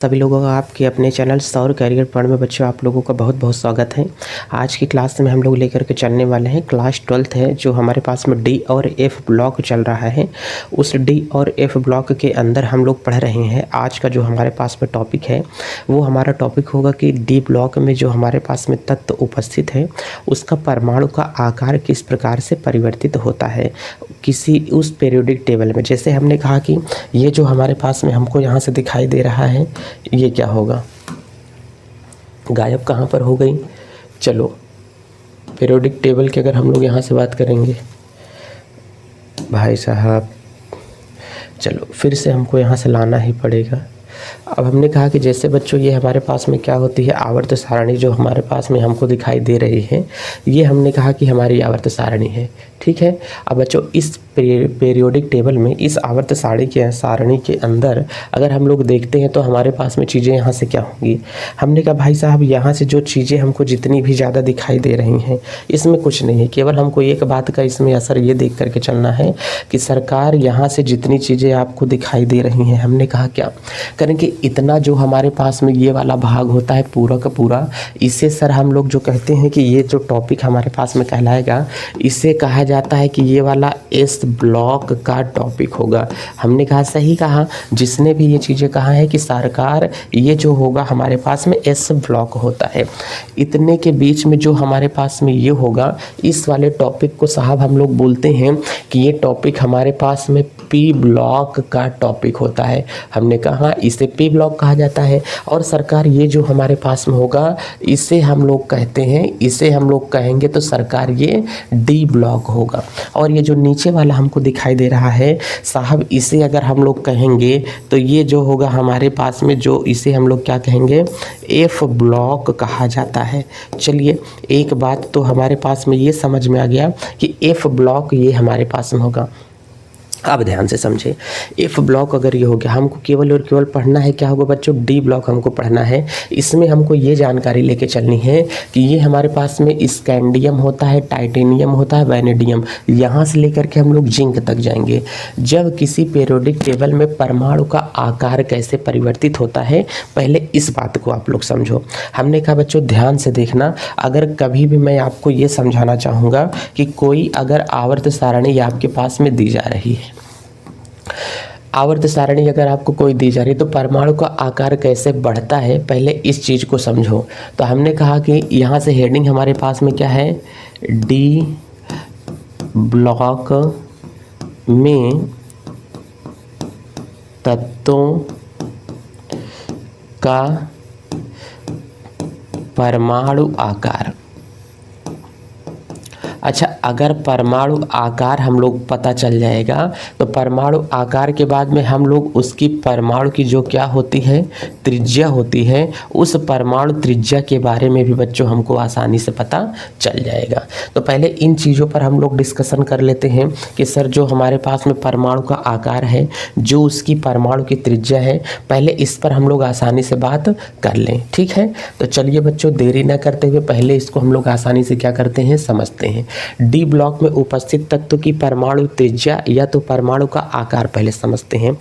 सभी लोगों का आपके अपने चैनल सौर कैरियर पढ़ में बच्चों आप लोगों का बहुत बहुत स्वागत है। आज की क्लास में हम लोग लेकर के चलने वाले हैं क्लास 12th है जो हमारे पास में डी और एफ ब्लॉक चल रहा है। उस डी और एफ ब्लॉक के अंदर हम लोग पढ़ रहे हैं। आज का जो हमारे पास में टॉपिक है वो हमारा टॉपिक होगा कि डी ब्लॉक में जो हमारे पास में तत्व उपस्थित है उसका परमाणु का आकार किस प्रकार से परिवर्तित होता है किसी उस पीरियोडिक टेबल में। जैसे हमने कहा कि ये जो हमारे पास में हमको यहाँ से दिखाई दे रहा है ये क्या होगा, गायब कहाँ पर हो गई। चलो पीरियोडिक टेबल की अगर हम लोग यहाँ से बात करेंगे भाई साहब, चलो फिर से हमको यहाँ से लाना ही पड़ेगा। अब हमने कहा कि जैसे बच्चों ये हमारे पास में क्या होती है आवर्त सारणी जो हमारे पास में हमको दिखाई दे रही है, ये हमने कहा कि हमारी आवर्त सारणी है, ठीक है। अब बच्चों इस पीरियोडिक टेबल में इस आवर्त सारणी के अंदर अगर हम लोग देखते हैं तो हमारे पास में चीज़ें यहाँ से क्या होंगी। हमने कहा भाई साहब यहाँ से जो चीज़ें हमको जितनी भी ज़्यादा दिखाई दे रही हैं इसमें कुछ नहीं है, केवल हमको एक बात का इसमें असर ये देख करके चलना है कि सरकार यहाँ से जितनी चीज़ें आपको दिखाई दे रही हैं, हमने कहा क्या करें कि इतना जो हमारे पास में ये वाला भाग होता है पूरा का पूरा, इसे सर हम लोग जो कहते हैं कि ये जो टॉपिक हमारे पास में कहलाएगा इसे कहा जाता है कि ये वाला एस ब्लॉक का टॉपिक होगा। हमने कहा सही कहा, जिसने भी ये चीज़ें कहा है कि सरकार ये जो होगा हमारे पास में एस ब्लॉक होता है। इतने के बीच में जो हमारे पास में ये होगा इस वाले टॉपिक को साहब हम लोग बोलते हैं कि ये टॉपिक हमारे पास में पी ब्लॉक का टॉपिक होता है। हमने कहा इसे पी ब्लॉक कहा जाता है। और सरकार ये जो हमारे पास में होगा इसे हम लोग कहते हैं, इसे हम लोग कहेंगे तो सरकार ये डी ब्लॉक होगा। और ये जो नीचे वाला हमको दिखाई दे रहा है साहब इसे अगर हम लोग कहेंगे तो ये जो होगा हमारे पास में जो इसे हम लोग क्या कहेंगे एफ ब्लॉक कहा जाता है। चलिए एक बात तो हमारे पास में ये समझ में आ गया कि एफ ब्लॉक ये हमारे पास में होगा। अब ध्यान से समझे, एफ ब्लॉक अगर ये हो गया हमको केवल और केवल पढ़ना है क्या होगा बच्चों डी ब्लॉक हमको पढ़ना है। इसमें हमको ये जानकारी लेके चलनी है कि ये हमारे पास में स्कैंडियम होता है, टाइटेनियम होता है, वैनेडियम, यहाँ से लेकर के हम लोग जिंक तक जाएंगे। जब किसी पीरियोडिक टेबल में परमाणु का आकार कैसे परिवर्तित होता है पहले इस बात को आप लोग समझो। हमने कहा बच्चों ध्यान से देखना, अगर कभी भी मैं आपको ये समझाना चाहूँगा कि कोई अगर आवर्त सारणी आपके पास में दी जा रही है, आवर्त सारणी अगर आपको कोई दी जा रही है तो परमाणु का आकार कैसे बढ़ता है पहले इस चीज़ को समझो। तो हमने कहा कि यहाँ से हेडिंग हमारे पास में क्या है, डी ब्लॉक में तत्वों का परमाणु आकार। अच्छा, अगर परमाणु आकार हम लोग पता चल जाएगा तो परमाणु आकार के बाद में हम लोग उसकी परमाणु की जो क्या होती है त्रिज्या होती है, उस परमाणु त्रिज्या के बारे में भी बच्चों हमको आसानी से पता चल जाएगा। तो पहले इन चीज़ों पर हम लोग डिस्कशन कर लेते हैं कि सर जो हमारे पास में परमाणु का आकार है, जो उसकी परमाणु की त्रिज्या है, पहले इस पर हम लोग आसानी से बात कर लें, ठीक है। तो चलिए बच्चों देरी ना करते हुए पहले इसको हम लोग आसानी से क्या करते हैं समझते हैं। डी ब्लॉक में उपस्थित तत्व की परमाणु त्रिज्या या तो परमाणु का आकार पहले समझते हैं।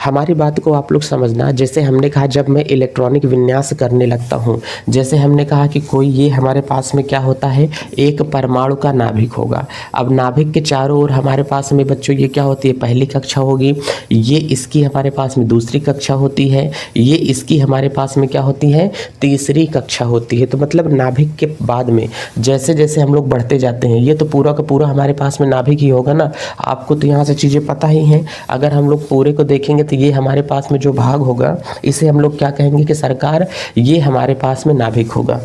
हमारी बात को आप लोग समझना, जैसे हमने कहा जब मैं इलेक्ट्रॉनिक विन्यास करने लगता हूँ, जैसे हमने कहा कि कोई ये हमारे पास में क्या होता है एक परमाणु का नाभिक होगा। अब नाभिक के चारों ओर हमारे पास में बच्चों ये क्या होती है पहली कक्षा होगी, ये इसकी हमारे पास में दूसरी कक्षा होती है, ये इसकी हमारे पास में क्या होती है तीसरी कक्षा होती है। तो मतलब नाभिक के बाद में जैसे जैसे हम लोग बढ़ते जाते हैं ये तो पूरा का पूरा हमारे पास में नाभिक ही होगा ना। आपको तो यहाँ से चीज़ें पता ही हैं। अगर हम लोग पूरे को देखेंगे तो ये हमारे पास में जो भाग होगा इसे हम लोग क्या कहेंगे कि सरकार ये हमारे पास में नाभिक होगा।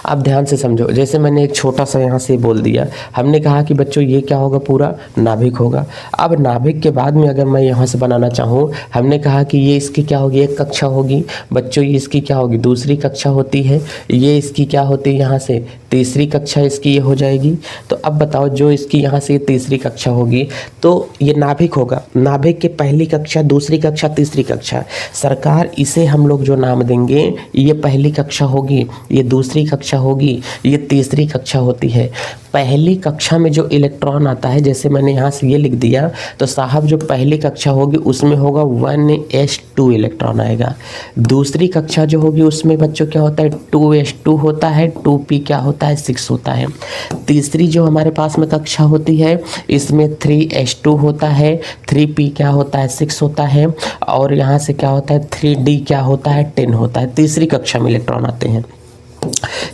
अब ध्यान से समझो, जैसे मैंने एक छोटा सा यहाँ से बोल दिया, हमने कहा कि बच्चों ये क्या होगा पूरा नाभिक होगा। अब नाभिक के बाद में अगर मैं यहाँ से बनाना चाहूँ, हमने कहा कि ये इसकी क्या होगी एक कक्षा होगी बच्चों, ये इसकी क्या होगी दूसरी कक्षा होती है, ये इसकी क्या होती है यहाँ से तीसरी कक्षा इसकी ये हो जाएगी। तो अब बताओ जो इसकी यहाँ से तीसरी कक्षा होगी तो ये नाभिक होगा। नाभिक के पहली कक्षा दूसरी कक्षा तीसरी कक्षा, सरकार इसे हम लोग जो नाम देंगे ये पहली कक्षा होगी, ये दूसरी कक्षा होगी, ये तीसरी कक्षा होती है। पहली कक्षा में जो इलेक्ट्रॉन आता है, जैसे मैंने यहाँ से ये लिख दिया, तो साहब जो पहली कक्षा होगी उसमें होगा 1s2 इलेक्ट्रॉन आएगा। दूसरी कक्षा जो होगी उसमें बच्चों क्या होता है, 2s2 होता है, 2p क्या होता है, 6 होता है। तीसरी जो हमारे पास में कक्षा होती है इसमें 3s2 होता है, 3p क्या होता है, 6 होता है, और यहाँ से क्या होता है, 3d क्या होता है, 10 होता है। तीसरी कक्षा में इलेक्ट्रॉन आते हैं।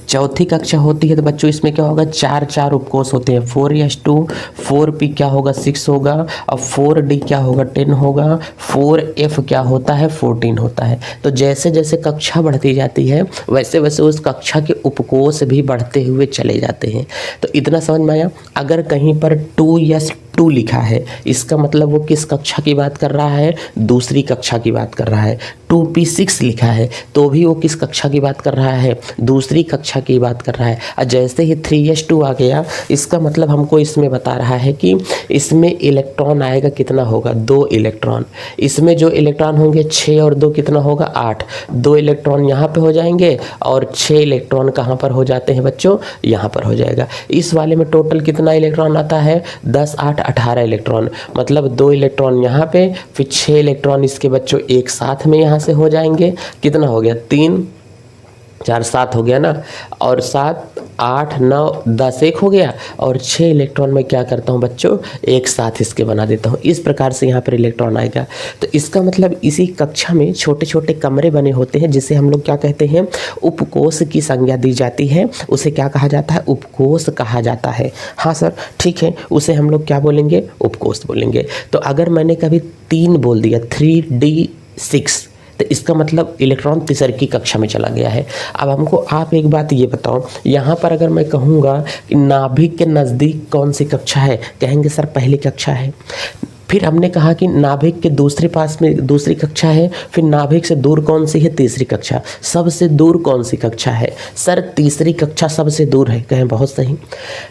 चौथी कक्षा होती है तो बच्चों इसमें क्या होगा, 4 उपकोष होते हैं, 4s2, 4p क्या होगा, 6 होगा, और 4d क्या होगा, 10 होगा, 4f क्या होता है, 14 होता है। तो जैसे जैसे कक्षा बढ़ती जाती है वैसे वैसे उस कक्षा के उपकोष भी बढ़ते हुए चले जाते हैं। तो इतना समझ में आया। अगर कहीं पर 2s2 लिखा है इसका मतलब वो किस कक्षा की बात कर रहा है, दूसरी कक्षा की बात कर रहा है। 2p6 लिखा है तो भी वो किस कक्षा की बात कर रहा है, दूसरी कक्षा की बात कर रहा है। और जैसे ही 3s2 आ गया इसका मतलब हमको इसमें बता रहा है कि इसमें इलेक्ट्रॉन आएगा, कितना होगा, 2 इलेक्ट्रॉन। इसमें जो इलेक्ट्रॉन होंगे 6 और 2 कितना होगा, 8। 2 इलेक्ट्रॉन यहाँ पे हो जाएंगे और 6 इलेक्ट्रॉन कहाँ पर हो जाते हैं बच्चों, यहाँ पर हो जाएगा। इस वाले में टोटल कितना इलेक्ट्रॉन आता है, 10, 8, 18 इलेक्ट्रॉन। मतलब 2 इलेक्ट्रॉन यहाँ पे, फिर 6 इलेक्ट्रॉन इसके बच्चों एक साथ में यहाँ से हो जाएंगे। कितना हो गया, 3, 4, 7 हो गया ना, और 7, 8, 9, 10 एक हो गया, और 6 इलेक्ट्रॉन में क्या करता हूँ बच्चों, एक साथ इसके बना देता हूँ। इस प्रकार से यहाँ पर इलेक्ट्रॉन आएगा। तो इसका मतलब इसी कक्षा में छोटे छोटे कमरे बने होते हैं जिसे हम लोग क्या कहते हैं, उपकोष की संज्ञा दी जाती है। उसे क्या कहा जाता है, उपकोष कहा जाता है। हाँ सर ठीक है, उसे हम लोग क्या बोलेंगे, उपकोष बोलेंगे। तो अगर मैंने कभी 3 बोल दिया, 3d6, तो इसका मतलब इलेक्ट्रॉन तीसरी कक्षा में चला गया है। अब हमको आप एक बात ये बताओ, यहाँ पर अगर मैं कहूँगा कि नाभिक के नज़दीक कौन सी कक्षा है, कहेंगे सर पहली कक्षा है। फिर हमने कहा कि नाभिक के दूसरे पास में दूसरी कक्षा है, फिर नाभिक से दूर कौन सी है, तीसरी कक्षा। सबसे दूर कौन सी कक्षा है, सर तीसरी कक्षा सबसे दूर है, कहें बहुत सही।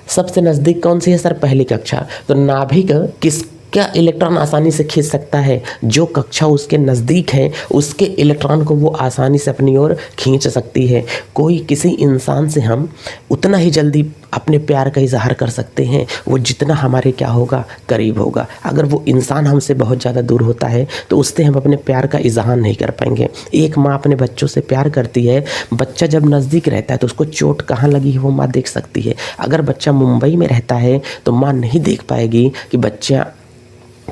सबसे नज़दीक कौन सी है, सर पहली कक्षा। तो नाभिक किस क्या इलेक्ट्रॉन आसानी से खींच सकता है, जो कक्षा उसके नज़दीक है उसके इलेक्ट्रॉन को वो आसानी से अपनी ओर खींच सकती है। कोई किसी इंसान से हम उतना ही जल्दी अपने प्यार का इजहार कर सकते हैं वो जितना हमारे क्या होगा, करीब होगा। अगर वो इंसान हमसे बहुत ज़्यादा दूर होता है तो उससे हम अपने प्यार का इजहार नहीं कर पाएंगे। एक माँ अपने बच्चों से प्यार करती है, बच्चा जब नज़दीक रहता है तो उसको चोट कहाँ लगी है वो माँ देख सकती है। अगर बच्चा मुंबई में रहता है तो माँ नहीं देख पाएगी कि बच्चा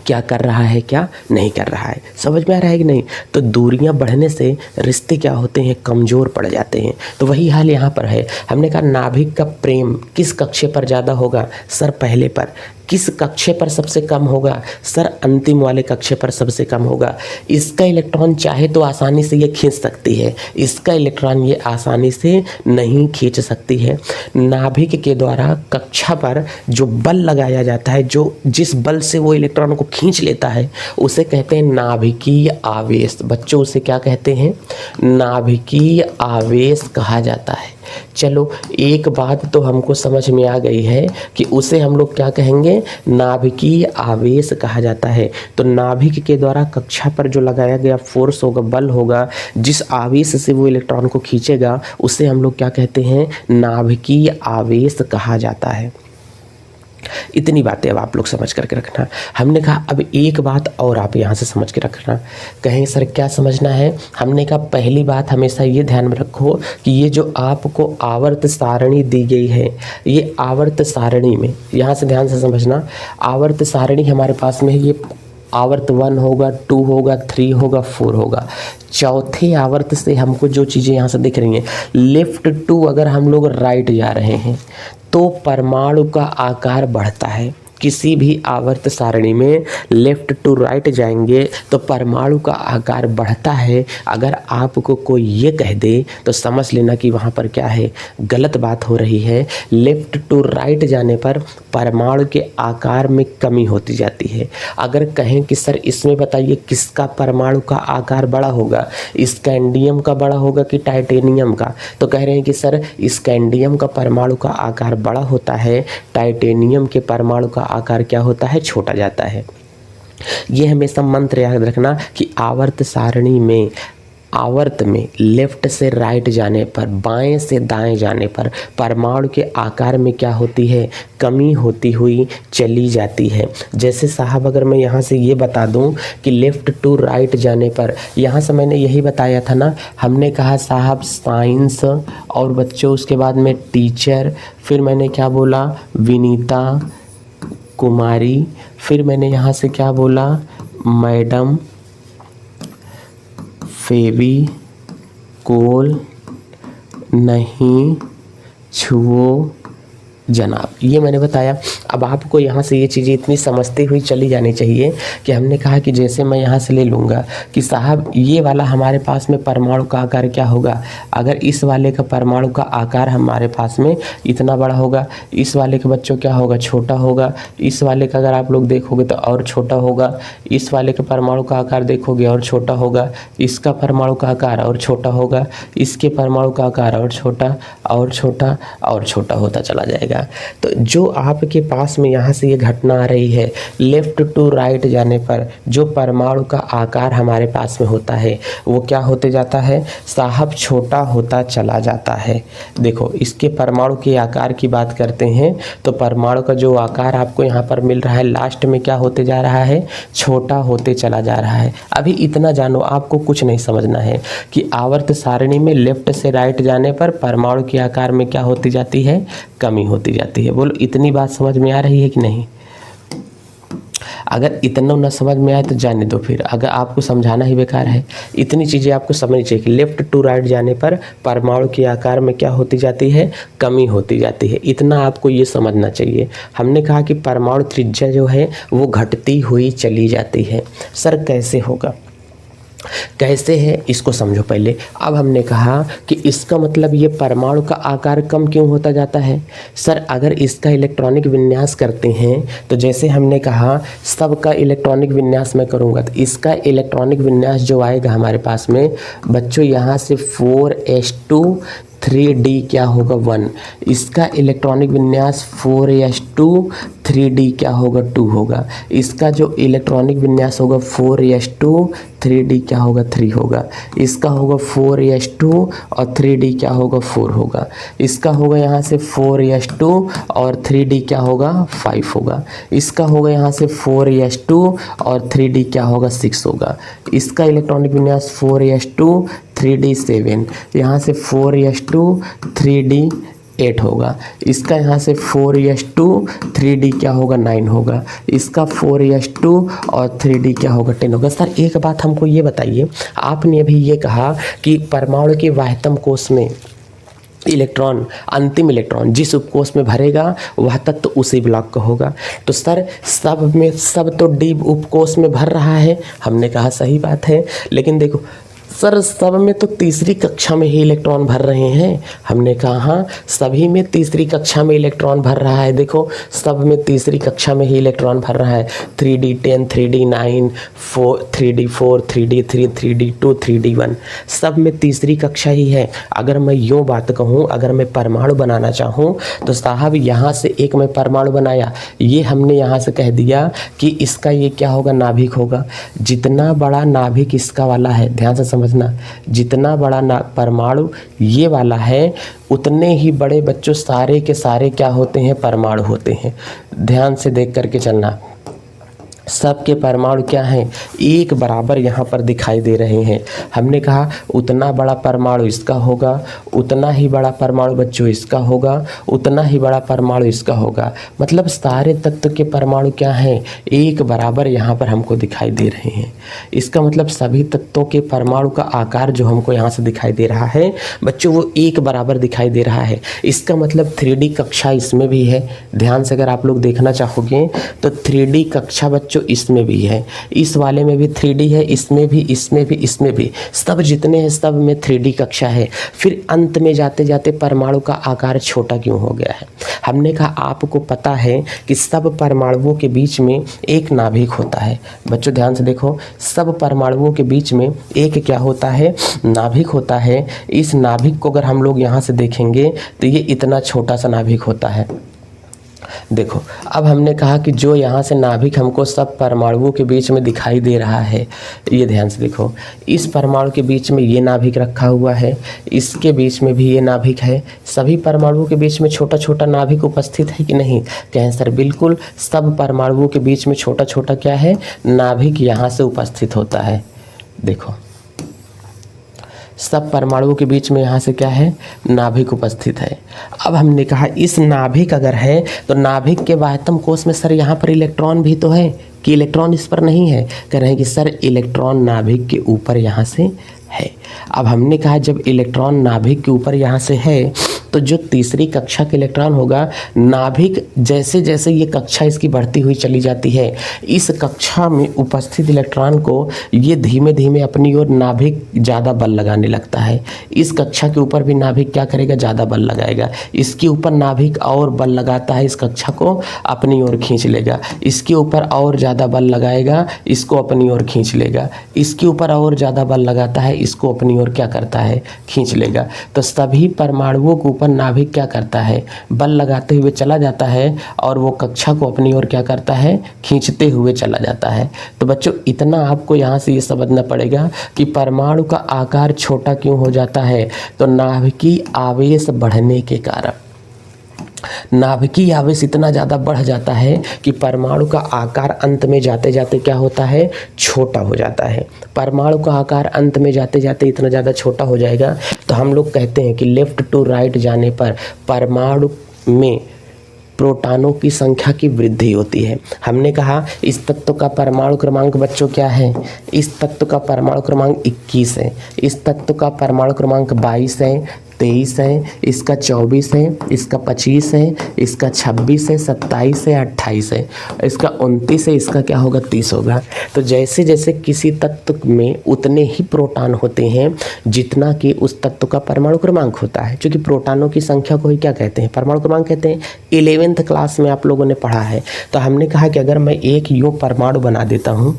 क्या कर रहा है, क्या नहीं कर रहा है। समझ में आ रहा है कि नहीं। तो दूरियां बढ़ने से रिश्ते क्या होते हैं, कमज़ोर पड़ जाते हैं। तो वही हाल यहाँ पर है। हमने कहा नाभिक का प्रेम किस कक्षे पर ज़्यादा होगा, सर पहले पर। किस कक्षे पर सबसे कम होगा, सर अंतिम वाले कक्षे पर सबसे कम होगा। इसका इलेक्ट्रॉन चाहे तो आसानी से ये खींच सकती है, इसका इलेक्ट्रॉन ये आसानी से नहीं खींच सकती है। नाभिक के द्वारा कक्षा पर जो बल लगाया जाता है, जो जिस बल से वो इलेक्ट्रॉन को खींच लेता है उसे कहते हैं नाभिकीय आवेश। बच्चों उसे क्या कहते हैं, नाभिकीय आवेश कहा जाता है। चलो एक बात तो हमको समझ में आ गई है कि उसे हम लोग क्या कहेंगे, नाभिकीय आवेश कहा जाता है। तो नाभिक के द्वारा कक्षा पर जो लगाया गया फोर्स होगा, बल होगा, जिस आवेश से वो इलेक्ट्रॉन को खींचेगा उसे हम लोग क्या कहते हैं, नाभिकीय आवेश कहा जाता है। इतनी बातें अब आप लोग समझ करके रखना। हमने कहा अब एक बात और आप यहाँ से समझ के रखना। कहें सर क्या समझना है, हमने कहा पहली बात हमेशा ये ध्यान में रखो कि ये जो आपको आवर्त सारणी दी गई है, ये आवर्त सारणी में यहाँ से ध्यान से समझना। आवर्त सारणी हमारे पास में है, ये आवर्त 1 होगा, 2 होगा, 3 होगा, 4 होगा। चौथे आवर्त से हमको जो चीज़ें यहाँ से दिख रही हैं, लेफ्ट टू अगर हम लोग राइट जा रहे हैं तो परमाणु का आकार बढ़ता है। किसी भी आवर्त सारणी में लेफ्ट टू राइट जाएंगे तो परमाणु का आकार बढ़ता है। अगर आपको कोई ये कह दे तो समझ लेना कि वहाँ पर क्या है, गलत बात हो रही है। लेफ्ट टू राइट जाने पर परमाणु के आकार में कमी होती जाती है। अगर कहें कि सर इसमें बताइए किसका परमाणु का आकार बड़ा होगा, स्कैंडियम का बड़ा होगा कि टाइटेनियम का, तो कह रहे हैं कि सर स्कैंडियम का परमाणु का आकार बड़ा होता है, टाइटेनियम के परमाणु का आकार क्या होता है, छोटा जाता है। ये हमेशा मंत्र याद रखना कि आवर्त सारणी में आवर्त में लेफ्ट से राइट जाने पर, बाएं से दाएं जाने पर परमाणु के आकार में क्या होती है, कमी होती हुई चली जाती है। जैसे साहब अगर मैं यहाँ से ये बता दूँ कि लेफ़्ट टू राइट जाने पर, यहाँ से मैंने यही बताया था ना, हमने कहा साहब साइंस, और बच्चों उसके बाद में टीचर, फिर मैंने क्या बोला, विनीता कुमारी, फिर मैंने यहाँ से क्या बोला, मैडम, फेविकोल नहीं छुओ जनाब, ये मैंने बताया। अब आपको यहाँ से ये चीज़ें इतनी समझते हुई चली जानी चाहिए कि हमने कहा कि जैसे मैं यहाँ से ले लूँगा कि साहब ये वाला हमारे पास में परमाणु का आकार क्या होगा, अगर इस वाले का परमाणु का आकार हमारे पास में इतना बड़ा होगा, इस वाले के बच्चों क्या होगा, छोटा होगा, इस वाले का अगर आप लोग देखोगे तो और छोटा होगा, इस वाले के परमाणु का आकार देखोगे और छोटा होगा, इसका परमाणु का आकार और छोटा होगा, इसके परमाणु का आकार और छोटा और छोटा और छोटा होता चला जाएगा। तो जो आपके पास में यहाँ से ये घटना आ रही है, लेफ्ट टू राइट जाने पर जो परमाणु का आकार हमारे पास में होता है वो क्या होते जाता है साहब, छोटा होता चला जाता है। देखो इसके परमाणु के आकार की बात करते हैं तो परमाणु का जो आकार आपको यहाँ पर मिल रहा है लास्ट में क्या होते जा रहा है, छोटा होते चला जा रहा है। अभी इतना जानो, आपको कुछ नहीं समझना है कि आवर्त सारणी में लेफ्ट से राइट जाने पर परमाणु के आकार में क्या होती जाती है, कमी होती जाती है। बोलो इतनी बात समझ में आ रही है कि नहीं? अगर इतना ना समझ में आए तो जाने दो, फिर अगर आपको समझाना ही बेकार है। इतनी चीज़ें आपको समझनी चाहिए कि लेफ्ट टू राइट जाने पर परमाणु के आकार में क्या होती जाती है, कमी होती जाती है। इतना आपको ये समझना चाहिए। हमने कहा कि परमाणु त्रिज्या जो है वो घटती हुई चली जाती है। सर कैसे होगा, कैसे है इसको समझो पहले। अब हमने कहा कि इसका मतलब ये परमाणु का आकार कम क्यों होता जाता है। सर अगर इसका इलेक्ट्रॉनिक विन्यास करते हैं तो जैसे हमने कहा सबका इलेक्ट्रॉनिक विन्यास मैं करूँगा तो इसका इलेक्ट्रॉनिक विन्यास जो आएगा हमारे पास में बच्चों यहाँ से 4s2 3d क्या होगा 1, इसका इलेक्ट्रॉनिक विन्यास 4s2 3d क्या होगा 2 होगा, इसका जो इलेक्ट्रॉनिक विन्यास होगा 4s2 3d क्या होगा 3 होगा, इसका होगा 4s2 और 3d क्या होगा 4 होगा, इसका होगा यहाँ से 4s2 और 3d क्या होगा 5 होगा, इसका होगा यहाँ से 4s2 और 3d क्या होगा 6 होगा, इसका इलेक्ट्रॉनिक विन्यास 4s2 3d 7, यहाँ से 4s2 3d 8 होगा, इसका यहाँ से 4s2 3d क्या होगा 9 होगा, इसका 4s2 और 3d क्या होगा 10 होगा। सर एक बात हमको ये बताइए, आपने अभी ये कहा कि परमाणु के वाह्यतम कोश में इलेक्ट्रॉन, अंतिम इलेक्ट्रॉन जिस उपकोष में भरेगा वह तत्व उसी ब्लॉक का होगा। तो सर सब में सब तो डी उपकोष में भर रहा है, हमने कहा सही बात है, लेकिन देखो सर सब में तो तीसरी कक्षा में ही इलेक्ट्रॉन भर रहे हैं, हमने कहा हाँ सभी में तीसरी कक्षा में इलेक्ट्रॉन भर रहा है। देखो सब में तीसरी कक्षा में ही इलेक्ट्रॉन भर रहा है, 3d10 3d9 3d4 3d3 3d2 3d1 सब में तीसरी कक्षा ही है। अगर मैं यूँ बात कहूँ, अगर मैं परमाणु बनाना चाहूँ तो साहब यहाँ से एक मैं परमाणु बनाया, ये हमने यहाँ से कह दिया कि इसका ये क्या होगा नाभिक होगा। जितना बड़ा नाभिक इसका वाला है, ध्यान से समझना, जितना बड़ा परमाणु ये वाला है उतने ही बड़े बच्चों सारे के सारे क्या होते हैं परमाणु होते हैं। ध्यान से देख करके चलना, सबके परमाणु क्या हैं एक बराबर यहाँ पर दिखाई दे रहे हैं। हमने कहा उतना बड़ा परमाणु इसका होगा, उतना ही बड़ा परमाणु बच्चों इसका होगा, उतना ही बड़ा परमाणु इसका होगा। मतलब सारे तत्व के परमाणु क्या हैं एक बराबर यहाँ पर हमको दिखाई दे रहे हैं। इसका मतलब सभी तत्वों के परमाणु का आकार जो हमको यहाँ से दिखाई दे रहा है बच्चों वो एक बराबर दिखाई दे रहा है। इसका मतलब 3D कक्षा इसमें भी है। ध्यान से अगर आप लोग देखना चाहोगे तो 3D कक्षा बच्चों इसमें भी है, इस वाले में भी 3D है, इसमें भी, इसमें भी, इसमें भी, सब जितने हैं सब में 3D कक्षा है। फिर अंत में जाते जाते परमाणु का आकार छोटा क्यों हो गया है। हमने कहा आपको पता है कि सब परमाणुओं के बीच में एक नाभिक होता है। बच्चों ध्यान से देखो, सब परमाणुओं के बीच में एक क्या होता है नाभिक होता है। इस नाभिक को अगर हम लोग यहाँ से देखेंगे तो ये इतना छोटा सा नाभिक होता है। देखो, अब हमने कहा कि जो यहाँ से नाभिक हमको सब परमाणुओं के बीच में दिखाई दे रहा है, ये ध्यान से देखो, इस परमाणु के बीच में ये नाभिक रखा हुआ है, इसके बीच में भी ये नाभिक है। सभी परमाणुओं के बीच में छोटा छोटा नाभिक उपस्थित है कि नहीं? कहें सर बिल्कुल, सब परमाणुओं के बीच में छोटा छोटा क्या है? नाभिक यहाँ से उपस्थित होता है। देखो, सब परमाणुओं के बीच में यहाँ से क्या है? नाभिक उपस्थित है। अब हमने कहा इस नाभिक अगर है तो नाभिक के बाह्यतम कोश में सर यहाँ पर इलेक्ट्रॉन भी तो है कि इलेक्ट्रॉन इस पर नहीं है? कह रहे हैं कि सर इलेक्ट्रॉन नाभिक के ऊपर यहाँ से है। अब हमने कहा जब इलेक्ट्रॉन नाभिक के ऊपर यहाँ से है तो जो तीसरी कक्षा का इलेक्ट्रॉन होगा, नाभिक जैसे जैसे ये कक्षा इसकी बढ़ती हुई चली जाती है, इस कक्षा में उपस्थित इलेक्ट्रॉन को ये धीमे धीमे अपनी ओर नाभिक ज़्यादा बल लगाने लगता है। इस कक्षा के ऊपर भी नाभिक क्या करेगा? ज़्यादा बल लगाएगा। इसके ऊपर नाभिक और बल लगाता है, इस कक्षा को अपनी ओर खींच लेगा। इसके ऊपर और ज़्यादा बल लगाएगा, इसको अपनी ओर खींच लेगा। इसके ऊपर और ज़्यादा बल लगाता है, इसको अपनी ओर क्या करता है? खींच लेगा। तो सभी परमाणुओं के ऊपर नाभिक क्या करता है? बल लगाते हुए चला जाता है और वो कक्षा को अपनी ओर क्या करता है? खींचते हुए चला जाता है। तो बच्चों, इतना आपको यहाँ से ये समझना पड़ेगा कि परमाणु का आकार छोटा क्यों हो जाता है? तो नाभिकीय आवेश बढ़ने के कारण। नाभिकीय आवेश इतना ज़्यादा बढ़ जाता है कि परमाणु का आकार अंत में जाते जाते क्या होता है? छोटा हो जाता है। परमाणु का आकार अंत में जाते जाते इतना ज़्यादा छोटा हो जाएगा तो हम लोग कहते हैं कि लेफ्ट टू राइट जाने पर परमाणु में प्रोटॉनों की संख्या की वृद्धि होती है। हमने कहा इस तत्व का परमाणु क्रमांक बच्चों क्या है? इस तत्व का परमाणु क्रमांक 21 है, इस तत्व का परमाणु क्रमांक 22 है, 23 है, इसका 24 है, इसका 25 है, इसका 26 है, 27 है, 28 है, इसका 29 है, इसका क्या होगा? 30 होगा। तो जैसे जैसे किसी तत्व में उतने ही प्रोटॉन होते हैं जितना कि उस तत्व का परमाणु क्रमांक होता है। क्योंकि प्रोटॉनों की संख्या को ही क्या कहते हैं? परमाणु क्रमांक कहते हैं। 11th क्लास में आप लोगों ने पढ़ा है। तो हमने कहा कि अगर मैं एक यूं परमाणु बना देता हूँ,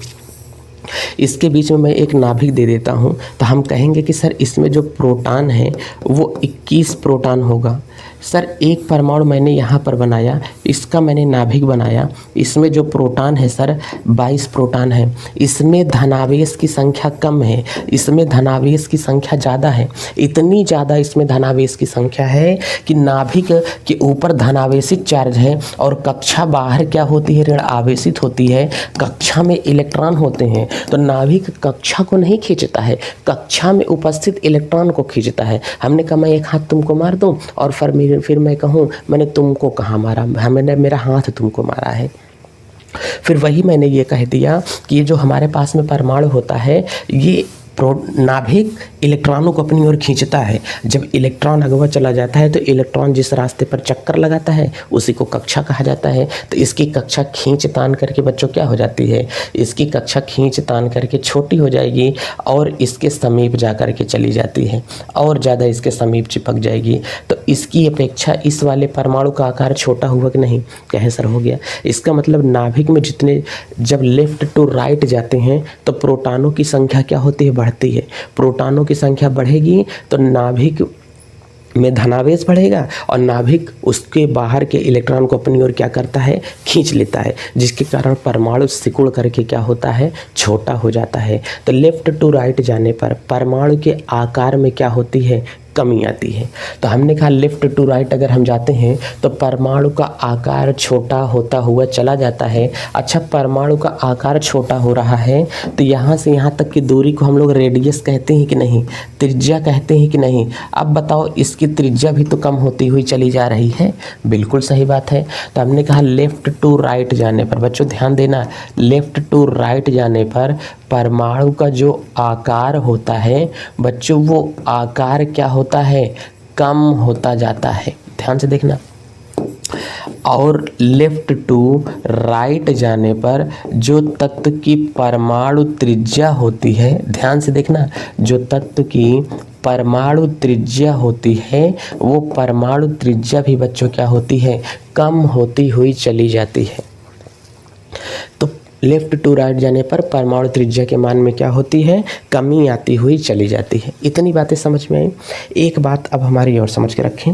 इसके बीच में मैं एक नाभिक दे देता हूँ, तो हम कहेंगे कि सर इसमें जो प्रोटॉन है वो 21 प्रोटॉन होगा। सर एक परमाणु मैंने यहाँ पर बनाया, इसका मैंने नाभिक बनाया, इसमें जो प्रोटॉन है सर 22 प्रोटॉन है। इसमें धनावेश की संख्या कम है, इसमें धनावेश की संख्या ज़्यादा है। इतनी ज़्यादा इसमें धनावेश की संख्या है कि नाभिक के ऊपर धनावेशित चार्ज है और कक्षा बाहर क्या होती है? ऋण आवेशित होती है। कक्षा में इलेक्ट्रॉन होते हैं तो नाभिक कक्षा को नहीं खींचता है, कक्षा में उपस्थित इलेक्ट्रॉन को खींचता है। हमने कहा मैं एक हाथ तुमको मार दूं और फिर मैं कहूँ मैंने तुमको कहाँ मारा? मैंने मेरा हाथ तुमको मारा है। फिर वही मैंने ये कह दिया कि ये जो हमारे पास में परमाणु होता है, ये नाभिक इलेक्ट्रॉनों को अपनी ओर खींचता है। जब इलेक्ट्रॉन अगवा चला जाता है तो इलेक्ट्रॉन जिस रास्ते पर चक्कर लगाता है उसी को कक्षा कहा जाता है। तो इसकी कक्षा खींच तान करके बच्चों क्या हो जाती है? इसकी कक्षा खींच तान करके छोटी हो जाएगी और इसके समीप जा कर के चली जाती है और ज़्यादा इसके समीप चिपक जाएगी। तो इसकी अपेक्षा इस वाले परमाणु का आकार छोटा हुआ कि नहीं? कहे सर हो गया। इसका मतलब नाभिक में जितने जब लेफ्ट टू राइट जाते हैं तो प्रोटॉनों की संख्या क्या होती है? बढ़ती है। प्रोटॉनों की संख्या बढ़ेगी तो नाभिक में धनावेश बढ़ेगा और नाभिक उसके बाहर के इलेक्ट्रॉन को अपनी ओर क्या करता है? खींच लेता है, जिसके कारण परमाणु सिकुड़ करके क्या होता है? छोटा हो जाता है। तो लेफ्ट टू राइट जाने पर परमाणु के आकार में क्या होती है? कमी आती है। तो हमने कहा लेफ्ट टू राइट अगर हम जाते हैं तो परमाणु का आकार छोटा होता हुआ चला जाता है। अच्छा, परमाणु का आकार छोटा हो रहा है तो यहाँ से यहाँ तक की दूरी को हम लोग रेडियस कहते हैं कि नहीं? त्रिज्या कहते हैं कि नहीं? अब बताओ, इसकी त्रिज्या भी तो कम होती हुई चली जा रही है। बिल्कुल सही बात है। तो हमने कहा लेफ्ट टू राइट जाने पर, बच्चों ध्यान देना, लेफ्ट टू राइट जाने पर परमाणु का जो आकार होता है बच्चों, वो आकार क्या होता है? कम होता जाता है। ध्यान से देखना। और लेफ्ट टू राइट जाने पर जो तत्व की परमाणु त्रिज्या होती है, ध्यान से देखना, जो तत्व की परमाणु त्रिज्या होती है वो परमाणु त्रिज्या भी बच्चों क्या होती है? कम होती हुई चली जाती है। तो लेफ्ट टू राइट जाने पर परमाणु त्रिज्या के मान में क्या होती है? कमी आती हुई चली जाती है। इतनी बातें समझ में आई। एक बात अब हमारी और समझ के रखें।